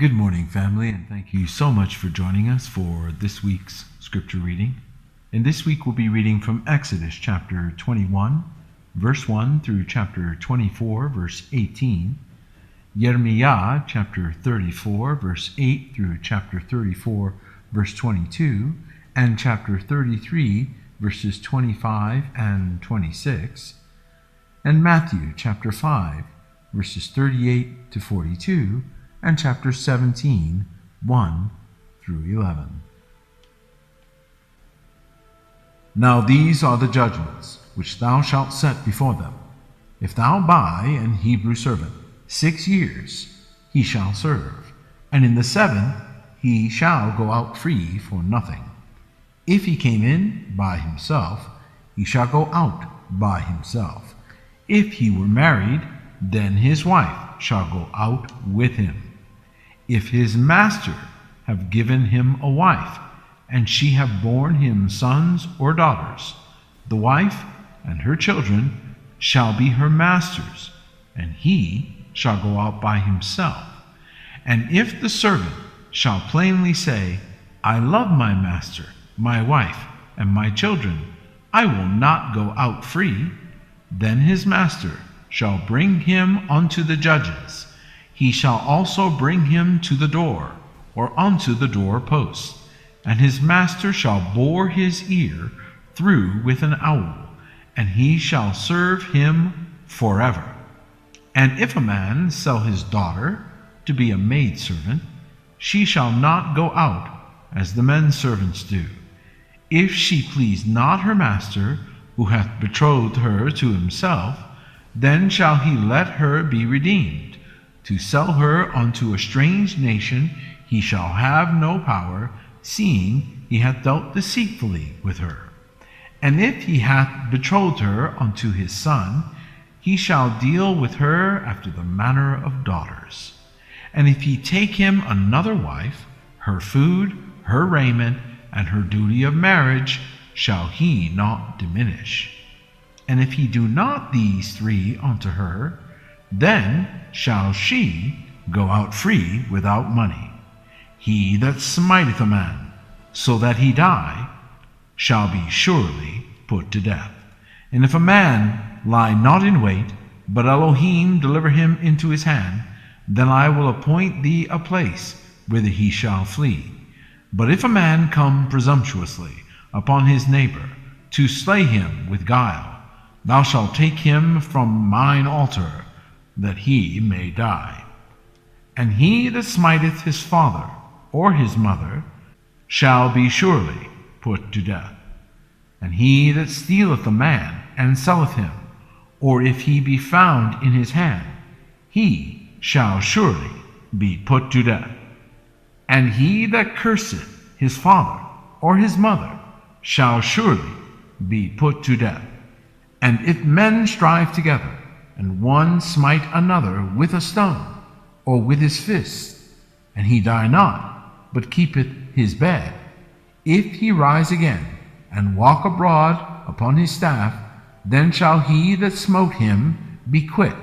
Good morning, family, and thank you so much for joining us for this week's scripture reading. And this week we'll be reading from Exodus chapter 21, verse 1 through chapter 24, verse 18, Yermiyah chapter 34, verse 8 through chapter 34, verse 22, and chapter 33, verses 25 and 26, and Matthew chapter 5, verses 38 to 42, and chapter 17, 1 through 11. Now these are the judgments which thou shalt set before them. If thou buy an Hebrew servant 6 years, he shall serve, and in the 7th he shall go out free for nothing. If he came in by himself, he shall go out by himself. If he were married, then his wife shall go out with him. If his master have given him a wife, and she have borne him sons or daughters, the wife and her children shall be her master's, and he shall go out by himself. And if the servant shall plainly say, I love my master, my wife, and my children, I will not go out free, then his master shall bring him unto the judges. He shall also bring him to the door, or unto the door post, and his master shall bore his ear through with an awl, and he shall serve him forever. And if a man sell his daughter to be a maidservant, she shall not go out as the men servants do. If she please not her master, who hath betrothed her to himself, then shall he let her be redeemed. To sell her unto a strange nation he shall have no power, seeing he hath dealt deceitfully with her. And if he hath betrothed her unto his son, he shall deal with her after the manner of daughters. And if he take him another wife, her food, her raiment, and her duty of marriage shall he not diminish. And if he do not these 3 unto her, then shall she go out free without money. He that smiteth a man, so that he die, shall be surely put to death. And if a man lie not in wait, but Elohim deliver him into his hand, then I will appoint thee a place whither he shall flee. But if a man come presumptuously upon his neighbor, to slay him with guile, thou shalt take him from mine altar, that he may die. And he that smiteth his father or his mother shall be surely put to death. And he that stealeth a man and selleth him, or if he be found in his hand, he shall surely be put to death. And he that curseth his father or his mother shall surely be put to death. And if men strive together, and one smite another with a stone, or with his fist, and he die not, but keepeth his bed, if he rise again, and walk abroad upon his staff, then shall he that smote him be quit,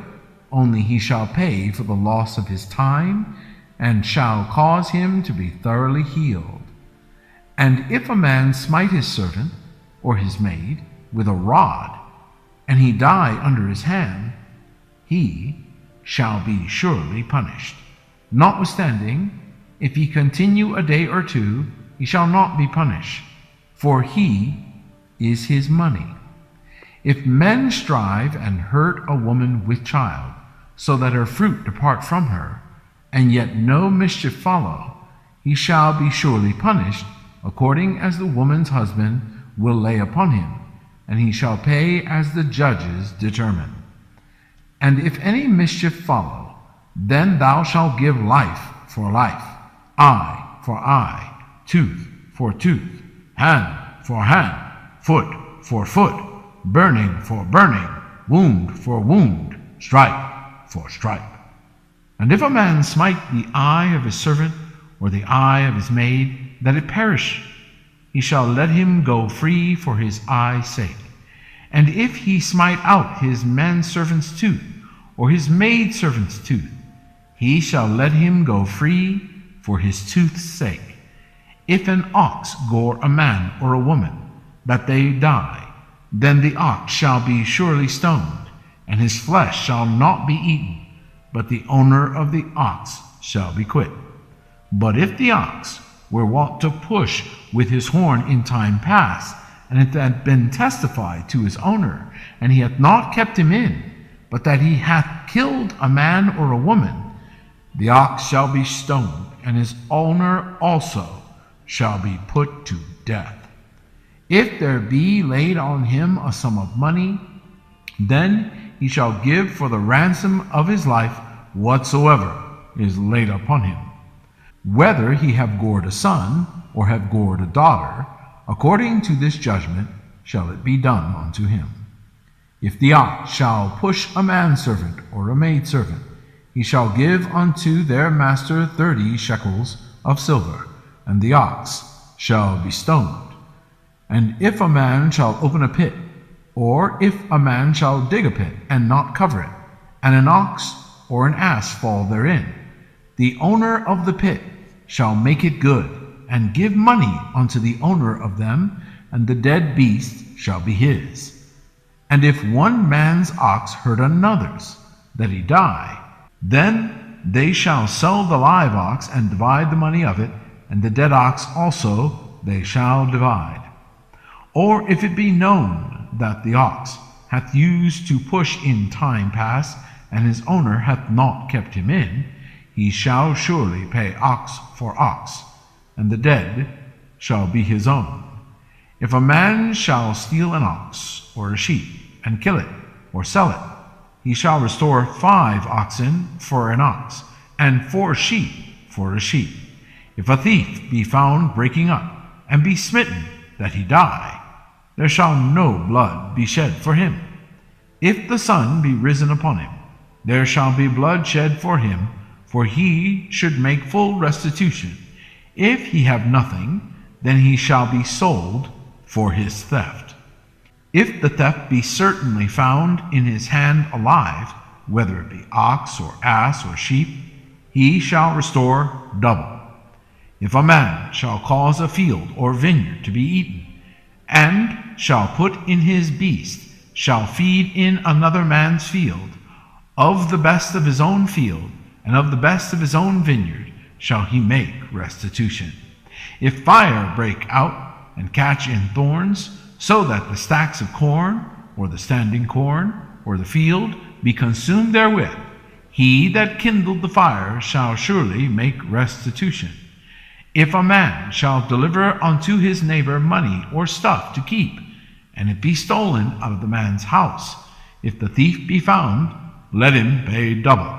only he shall pay for the loss of his time, and shall cause him to be thoroughly healed. And if a man smite his servant, or his maid, with a rod, and he die under his hand, he shall be surely punished. Notwithstanding, if he continue a day or 2, he shall not be punished, for he is his money. If men strive and hurt a woman with child, so that her fruit depart from her, and yet no mischief follow, he shall be surely punished, according as the woman's husband will lay upon him, and he shall pay as the judges determine. And if any mischief follow, then thou shalt give life for life, eye for eye, tooth for tooth, hand for hand, foot for foot, burning for burning, wound for wound, stripe for stripe. And if a man smite the eye of his servant, or the eye of his maid, that it perish, he shall let him go free for his eye's sake. And if he smite out his manservant's tooth, or his maidservant's tooth, he shall let him go free for his tooth's sake. If an ox gore a man or a woman, that they die, then the ox shall be surely stoned, and his flesh shall not be eaten, but the owner of the ox shall be quit. But if the ox were wont to push with his horn in time past, and it had been testified to his owner, and he hath not kept him in, but that he hath killed a man or a woman, the ox shall be stoned, and his owner also shall be put to death. If there be laid on him a sum of money, then he shall give for the ransom of his life whatsoever is laid upon him. Whether he have gored a son, or have gored a daughter, according to this judgment shall it be done unto him. If the ox shall push a manservant or a maidservant, he shall give unto their master 30 shekels of silver, and the ox shall be stoned. And if a man shall open a pit, or if a man shall dig a pit and not cover it, and an ox or an ass fall therein, the owner of the pit shall make it good, and give money unto the owner of them, and the dead beast shall be his. And if one man's ox hurt another's, that he die, then they shall sell the live ox and divide the money of it, and the dead ox also they shall divide. Or if it be known that the ox hath used to push in time past, and his owner hath not kept him in, he shall surely pay ox for ox, and the dead shall be his own. If a man shall steal an ox or a sheep, and kill it, or sell it, he shall restore 5 oxen for an ox, and 4 sheep for a sheep. If a thief be found breaking up, and be smitten that he die, there shall no blood be shed for him. If the sun be risen upon him, there shall be blood shed for him, for he should make full restitution. If he have nothing, then he shall be sold for his theft. If the theft be certainly found in his hand alive, whether it be ox or ass or sheep, he shall restore double. If a man shall cause a field or vineyard to be eaten, and shall put in his beast, shall feed in another man's field, of the best of his own field, and of the best of his own vineyard, shall he make restitution. If fire break out and catch in thorns, so that the stacks of corn, or the standing corn, or the field be consumed therewith, he that kindled the fire shall surely make restitution. If a man shall deliver unto his neighbor money or stuff to keep, and it be stolen out of the man's house, if the thief be found, let him pay double.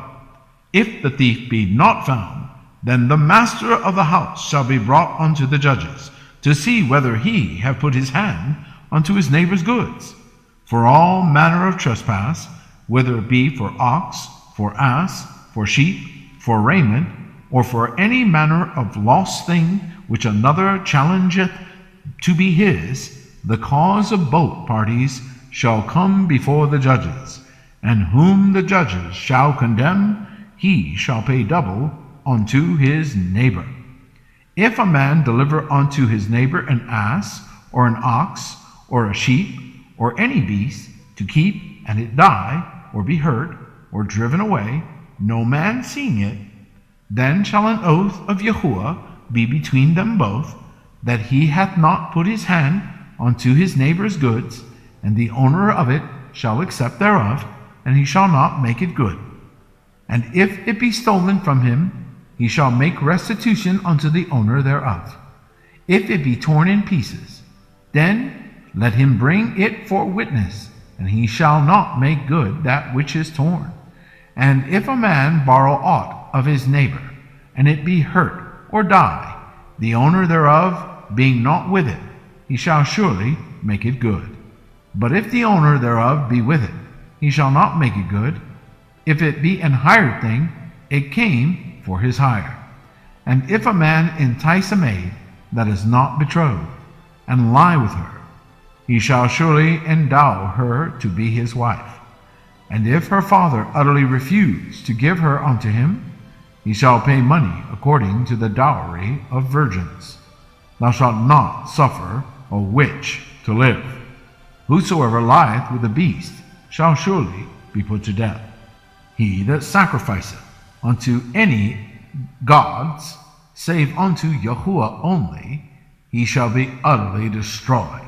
If the thief be not found, then the master of the house shall be brought unto the judges, to see whether he have put his hand unto his neighbor's goods. For all manner of trespass, whether it be for ox, for ass, for sheep, for raiment, or for any manner of lost thing which another challengeth to be his, the cause of both parties shall come before the judges, and whom the judges shall condemn, he shall pay double unto his neighbor. If a man deliver unto his neighbor an ass, or an ox, or a sheep, or any beast, to keep, and it die, or be hurt, or driven away, no man seeing it, then shall an oath of Yahuwah be between them both, that he hath not put his hand unto his neighbor's goods, and the owner of it shall accept thereof, and he shall not make it good. And if it be stolen from him, he shall make restitution unto the owner thereof. If it be torn in pieces, then let him bring it for witness, and he shall not make good that which is torn. And if a man borrow aught of his neighbor, and it be hurt or die, the owner thereof being not with it, he shall surely make it good. But if the owner thereof be with it, he shall not make it good. If it be an hired thing, it came for his hire. And if a man entice a maid that is not betrothed, and lie with her, he shall surely endow her to be his wife. And if her father utterly refuse to give her unto him, He shall pay money according to the dowry of virgins. Thou shalt not suffer a witch to live. Whosoever lieth with a beast shall surely be put to death. He that sacrificeth unto any gods, save unto Yahuwah only, he shall be utterly destroyed.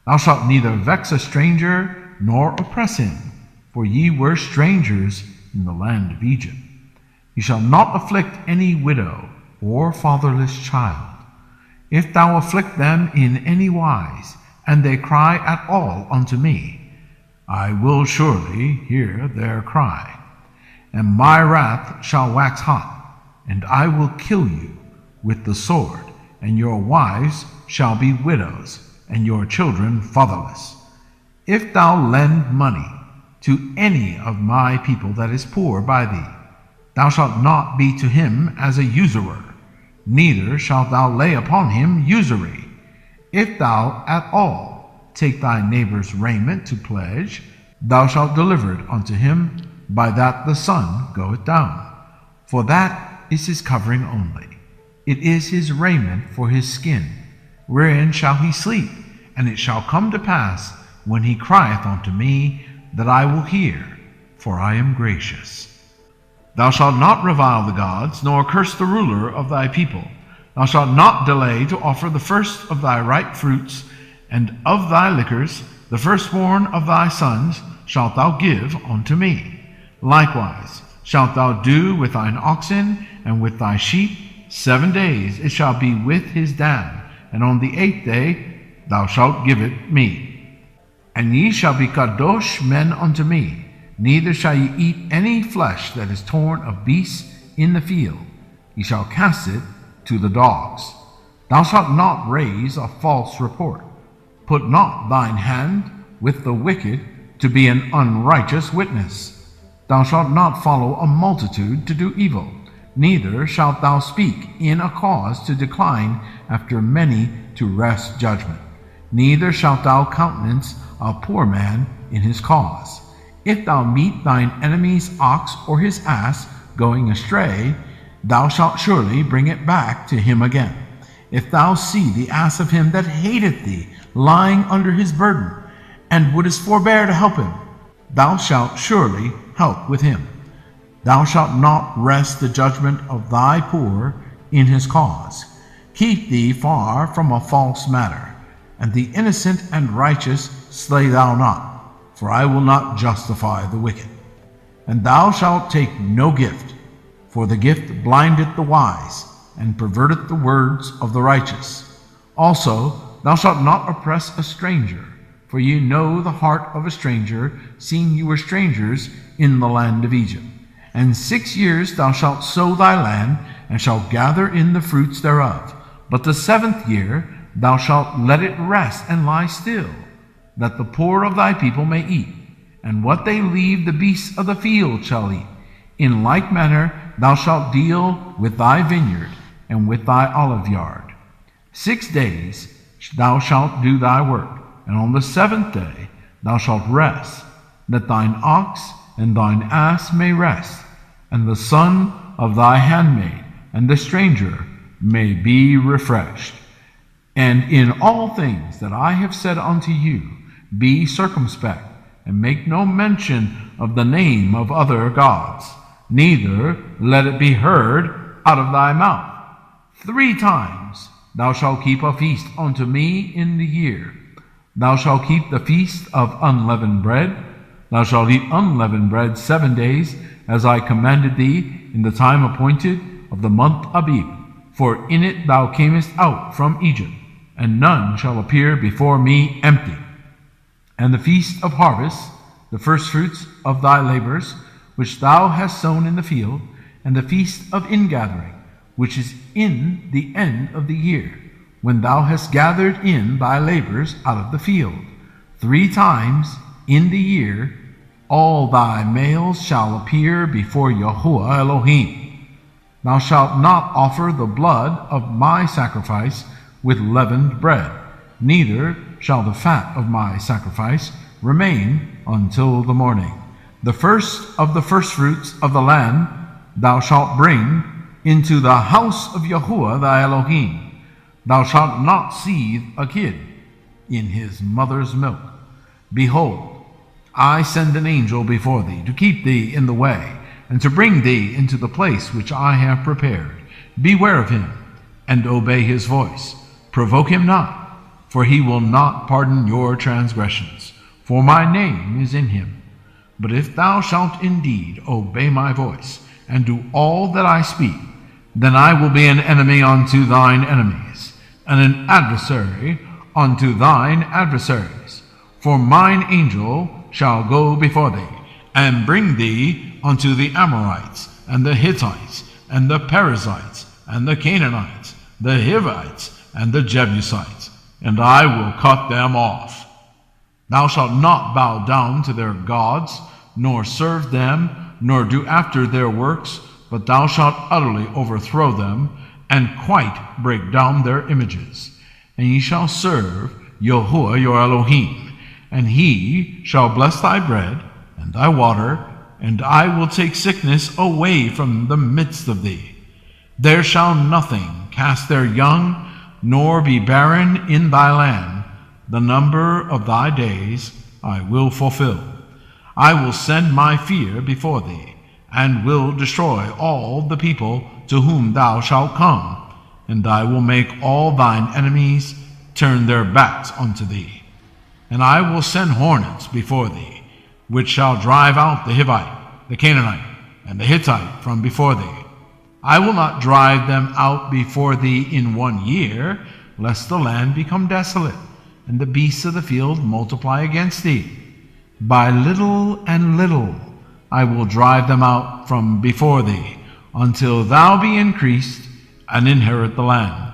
Thou shalt neither vex a stranger nor oppress him, for ye were strangers in the land of Egypt. Ye shall not afflict any widow or fatherless child. If thou afflict them in any wise, and they cry at all unto me, I will surely hear their cry. And my wrath shall wax hot, and I will kill you with the sword, and your wives shall be widows, and your children fatherless. If thou lend money to any of my people that is poor by thee, thou shalt not be to him as a usurer, neither shalt thou lay upon him usury. If thou at all take thy neighbor's raiment to pledge, thou shalt deliver it unto him by that the sun goeth down. For that is his covering only. It is his raiment for his skin. Wherein shall he sleep? And it shall come to pass, when he crieth unto me, that I will hear, for I am gracious. Thou shalt not revile the gods, nor curse the ruler of thy people. Thou shalt not delay to offer the first of thy ripe fruits, and of thy liquors, the firstborn of thy sons, shalt thou give unto me. Likewise shalt thou do with thine oxen and with thy sheep. 7 days it shall be with his dam, and on the 8th day thou shalt give it me. And ye shall be kadosh men unto me. Neither shall ye eat any flesh that is torn of beasts in the field. Ye shall cast it to the dogs. Thou shalt not raise a false report. Put not thine hand with the wicked to be an unrighteous witness. Thou shalt not follow a multitude to do evil, neither shalt thou speak in a cause to decline after many to wrest judgment. Neither shalt thou countenance a poor man in his cause. If thou meet thine enemy's ox or his ass going astray, thou shalt surely bring it back to him again. If thou see the ass of him that hateth thee lying under his burden, and wouldest forbear to help him, thou shalt surely help with him. Thou shalt not wrest the judgment of thy poor in his cause. Keep thee far from a false matter, and the innocent and righteous slay thou not, for I will not justify the wicked. And thou shalt take no gift, for the gift blindeth the wise, and perverteth the words of the righteous. Also, thou shalt not oppress a stranger, for ye know the heart of a stranger, seeing you were strangers in the land of Egypt. And 6 years thou shalt sow thy land, and shalt gather in the fruits thereof. But the 7th year thou shalt let it rest and lie still, that the poor of thy people may eat, and what they leave the beasts of the field shall eat. In like manner thou shalt deal with thy vineyard and with thy olive yard. 6 days thou shalt do thy work, and on the 7th day thou shalt rest, that thine ox and thine ass may rest, and the son of thy handmaid and the stranger may be refreshed. And in all things that I have said unto you, be circumspect, and make no mention of the name of other gods, neither let it be heard out of thy mouth. 3 times thou shalt keep a feast unto me in the year. Thou shalt keep the feast of unleavened bread. Thou shalt eat unleavened bread 7 days, as I commanded thee in the time appointed of the month Abib. For in it thou camest out from Egypt, and none shall appear before me empty. And the feast of harvest, the firstfruits of thy labors, which thou hast sown in the field, and the feast of ingathering, which is in the end of the year, when thou hast gathered in thy labors out of the field. 3 times in the year all thy males shall appear before Yahuwah Elohim. Thou shalt not offer the blood of my sacrifice with leavened bread, neither shall the fat of my sacrifice remain until the morning. The first of the firstfruits of the land thou shalt bring into the house of Yahuwah thy Elohim. Thou shalt not seethe a kid in his mother's milk. Behold, I send an angel before thee to keep thee in the way, and to bring thee into the place which I have prepared. Beware of him, and obey his voice. Provoke him not, for he will not pardon your transgressions, for my name is in him. But if thou shalt indeed obey my voice, and do all that I speak, then I will be an enemy unto thine enemies, and an adversary unto thine adversaries. For mine angel shall go before thee, and bring thee unto the Amorites, and the Hittites, and the Perizzites, and the Canaanites, the Hivites, and the Jebusites, and I will cut them off. Thou shalt not bow down to their gods, nor serve them, nor do after their works, but thou shalt utterly overthrow them, and quite break down their images. And ye shall serve Yahuwah your Elohim, and he shall bless thy bread and thy water, and I will take sickness away from the midst of thee. There shall nothing cast their young, nor be barren in thy land. The number of thy days I will fulfill. I will send my fear before thee, and will destroy all the people to whom thou shalt come, and I will make all thine enemies turn their backs unto thee. And I will send hornets before thee, which shall drive out the Hivite, the Canaanite, and the Hittite from before thee. I will not drive them out before thee in 1 year, lest the land become desolate, and the beasts of the field multiply against thee. By little and little I will drive them out from before thee, until thou be increased and inherit the land.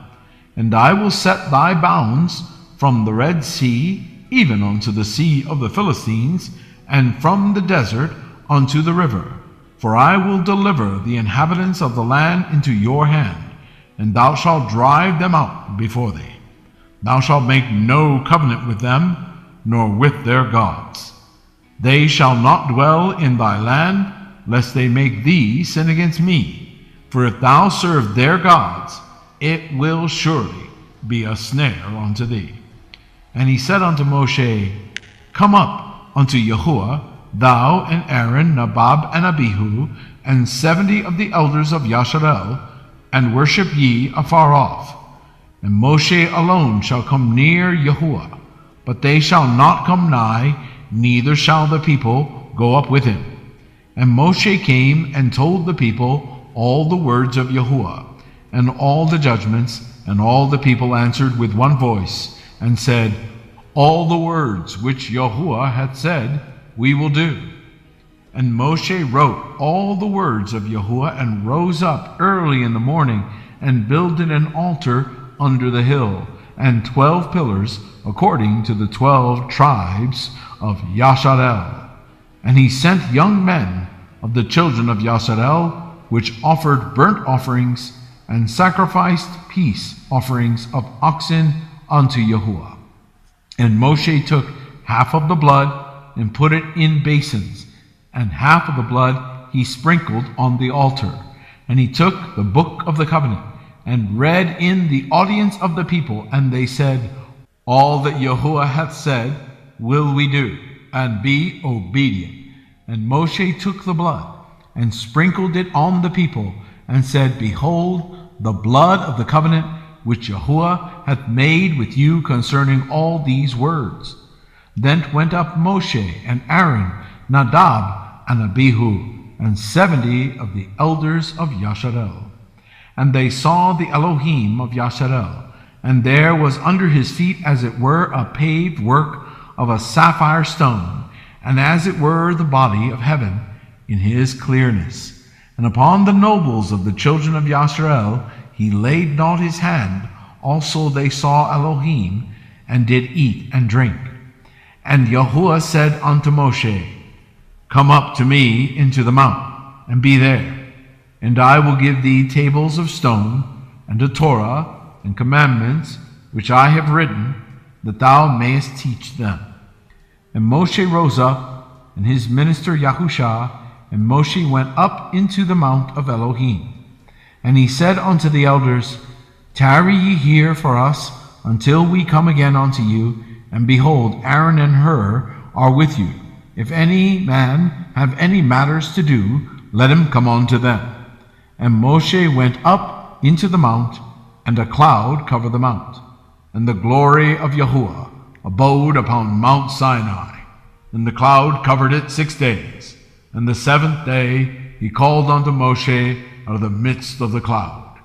And I will set thy bounds from the Red Sea even unto the sea of the Philistines, and from the desert unto the river. For I will deliver the inhabitants of the land into your hand, and thou shalt drive them out before thee. Thou shalt make no covenant with them, nor with their gods. They shall not dwell in thy land, lest they make thee sin against me. For if thou serve their gods, it will surely be a snare unto thee. And he said unto Moshe, Come up unto Yahuwah, thou and Aaron, Nadab and Abihu, and 70 of the elders of Yasharel, and worship ye afar off. And Moshe alone shall come near Yahuwah, but they shall not come nigh, neither shall the people go up with him. And Moshe came and told the people all the words of Yahuwah, and all the judgments, and all the people answered with one voice, and said, All the words which Yahuwah hath said, we will do. And Moshe wrote all the words of Yahuwah, and rose up early in the morning, and builded an altar under the hill, and 12 pillars, according to the 12 tribes of Yasharel. And he sent young men of the children of Yasharel, which offered burnt offerings, and sacrificed peace offerings of oxen unto Yahuwah. And Moshe took half of the blood, and put it in basins, and half of the blood he sprinkled on the altar. And he took the book of the covenant, and read in the audience of the people, and they said, All that Yahuwah hath said will we do, and be obedient. And Moshe took the blood, and sprinkled it on the people, and said, Behold, the blood of the covenant which Yahuwah hath made with you concerning all these words. Then went up Moshe and Aaron, Nadab and Abihu, and 70 of the elders of Yasharel. And they saw the Elohim of Yasharel, and there was under his feet as it were a paved work of a sapphire stone, and as it were the body of heaven in his clearness. And upon the nobles of the children of Yasharel he laid not his hand. Also they saw Elohim, and did eat and drink. And Yahuwah said unto Moshe, Come up to me into the mount, and be there. And I will give thee tables of stone, and a Torah, and commandments, which I have written, that thou mayest teach them. And Moshe rose up, and his minister Yahusha, And Moshe went up into the mount of Elohim. And he said unto the elders, Tarry ye here for us until we come again unto you, and behold, Aaron and Hur are with you. If any man have any matters to do, let him come unto them. And Moshe went up into the mount, and a cloud covered the mount. And the glory of Yahuwah abode upon Mount Sinai. And the cloud covered it 6 days. And the 7th day he called unto Moshe out of the midst of the cloud.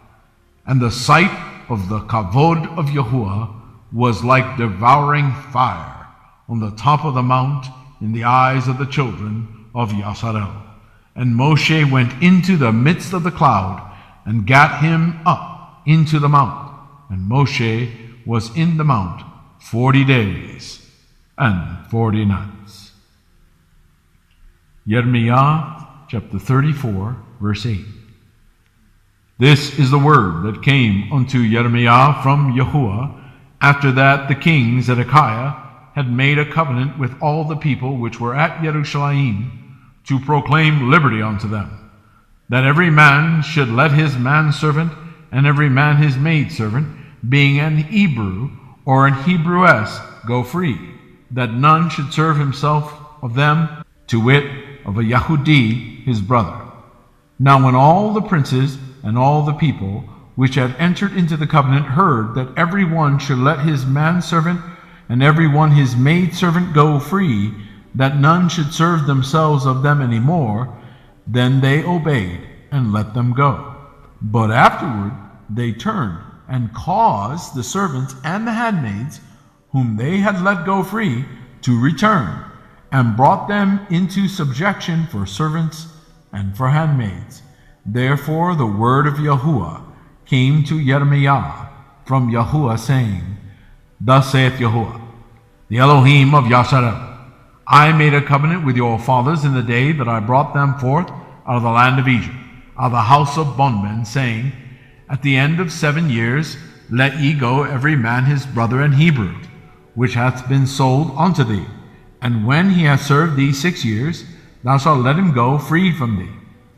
And the sight of the kavod of Yahuwah was like devouring fire on the top of the mount in the eyes of the children of Yasharel. And Moshe went into the midst of the cloud, and gat him up into the mount. And Moshe was in the mount 40 days and 40 nights. Yermiyah chapter 34, verse 8. This is the word that came unto Yermiyah from Yahuwah, after that the king Zedekiah had made a covenant with all the people which were at Jerusalem, to proclaim liberty unto them, that every man should let his manservant and every man his maidservant, being an Hebrew or an Hebrewess, go free, that none should serve himself of them, to wit, of a Yahudi his brother. Now when all the princes and all the people which had entered into the covenant heard that every one should let his manservant and every one his maidservant go free, that none should serve themselves of them any more, then they obeyed and let them go. But afterward they turned and caused the servants and the handmaids, whom they had let go free, to return, and brought them into subjection for servants and for handmaids. Therefore the word of Yahuwah came to Yermiyah from Yahuwah, saying, Thus saith Yahuwah, the Elohim of Yasharel, I made a covenant with your fathers in the day that I brought them forth out of the land of Egypt, out of the house of bondmen, saying, At the end of 7 years let ye go every man his brother and Hebrew, which hath been sold unto thee. And when he hath served thee 6 years, thou shalt let him go free from thee.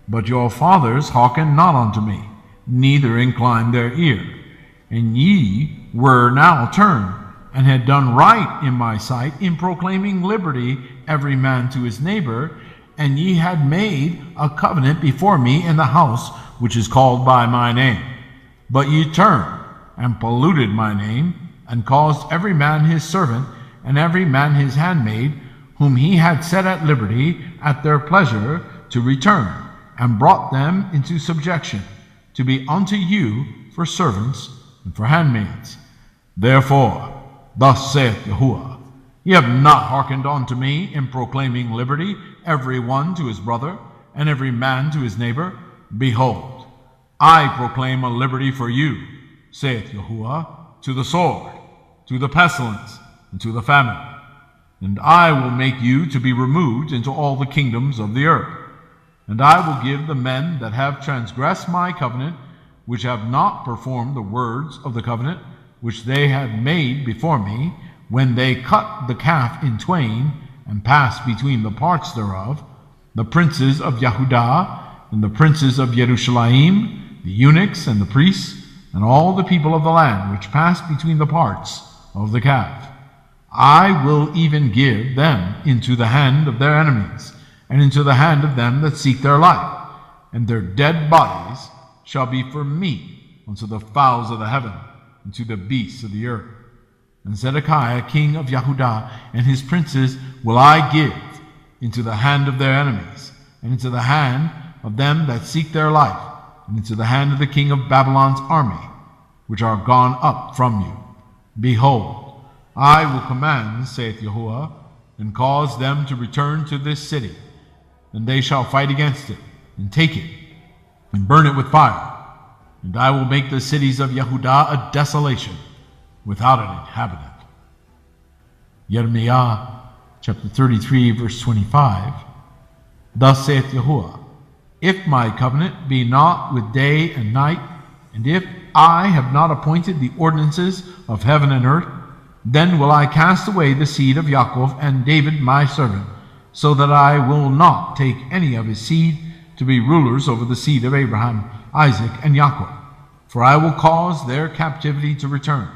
But your fathers hearkened not unto me, neither inclined their ear. And ye were now turned, and had done right in my sight in proclaiming liberty every man to his neighbor, and ye had made a covenant before me in the house which is called by my name. But ye turned and polluted my name, and caused every man his servant and every man his handmaid, whom he had set at liberty at their pleasure, to return, and brought them into subjection, to be unto you for servants and for handmaids. Therefore, thus saith Yahuwah, Ye have not hearkened unto me in proclaiming liberty, every one to his brother, and every man to his neighbor. Behold, I proclaim a liberty for you, saith Yahuwah, to the sword, to the pestilence, and to the famine. And I will make you to be removed into all the kingdoms of the earth. And I will give the men that have transgressed my covenant, which have not performed the words of the covenant, which they had made before me, when they cut the calf in twain, and passed between the parts thereof, the princes of Yehudah, and the princes of Jerusalem, the eunuchs and the priests, and all the people of the land which passed between the parts of the calf. I will even give them into the hand of their enemies, and into the hand of them that seek their life, and their dead bodies shall be for meat unto the fowls of the heaven, and to the beasts of the earth. And Zedekiah king of Yehudah and his princes will I give into the hand of their enemies, and into the hand of them that seek their life, and into the hand of the king of Babylon's army, which are gone up from you. Behold, I will command, saith Yahuwah, and cause them to return to this city, and they shall fight against it, and take it, and burn it with fire. And I will make the cities of Yehudah a desolation, without an inhabitant. Yermiyah chapter 33, verse 25. Thus saith Yahuwah, If my covenant be not with day and night, and if I have not appointed the ordinances of heaven and earth, then will I cast away the seed of Yaakov and David my servant, so that I will not take any of his seed to be rulers over the seed of Abraham, Isaac, and Jacob. For I will cause their captivity to return,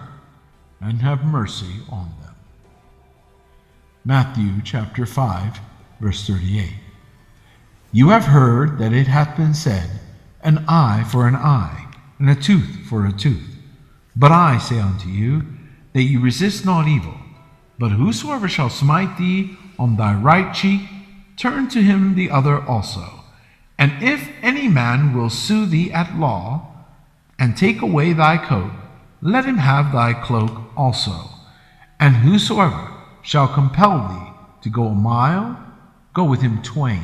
and have mercy on them. Matthew chapter 5, verse 38. You have heard that it hath been said, an eye for an eye, and a tooth for a tooth. But I say unto you, that ye resist not evil, but whosoever shall smite thee on thy right cheek, turn to him the other also. And if any man will sue thee at law, and take away thy coat, let him have thy cloak also. And whosoever shall compel thee to go a mile, go with him twain.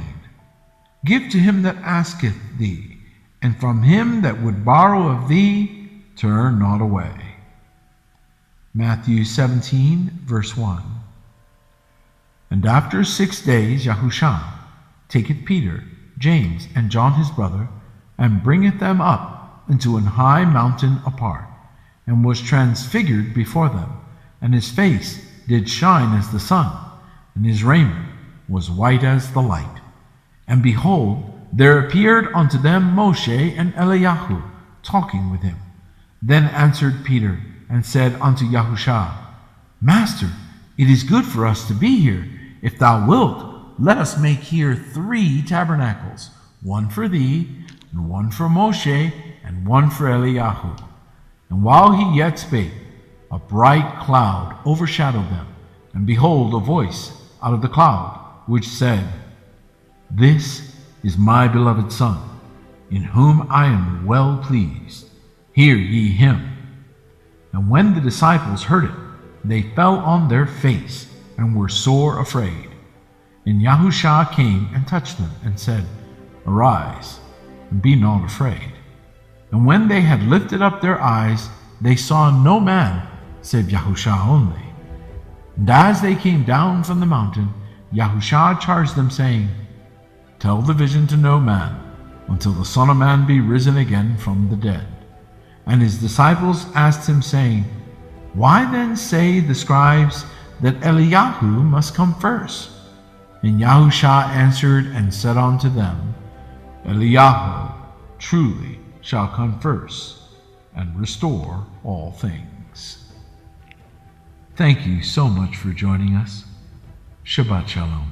Give to him that asketh thee, and from him that would borrow of thee, turn not away. Matthew 17, verse 1. And after 6 days Yahushua taketh Peter, James, and John his brother, and bringeth them up into an high mountain apart, and was transfigured before them, and his face did shine as the sun, and his raiment was white as the light. And behold, there appeared unto them Moshe and Eliyahu, talking with him. Then answered Peter, and said unto Yahushua, Master, it is good for us to be here. If thou wilt, let us make here 3 tabernacles, one for thee, and one for Moshe, and one for Eliyahu. And while he yet spake, a bright cloud overshadowed them, and behold, a voice out of the cloud, which said, This is my beloved Son, in whom I am well pleased. Hear ye him. And when the disciples heard it, they fell on their face, and were sore afraid. And Yahushua came and touched them, and said, Arise, and be not afraid. And when they had lifted up their eyes, they saw no man, save Yahushua only. And as they came down from the mountain, Yahushua charged them, saying, Tell the vision to no man, until the Son of Man be risen again from the dead. And his disciples asked him, saying, Why then say the scribes that Eliyahu must come first? And Yahushua answered and said unto them, Eliyahu truly shall come first, and restore all things. Thank you so much for joining us. Shabbat Shalom.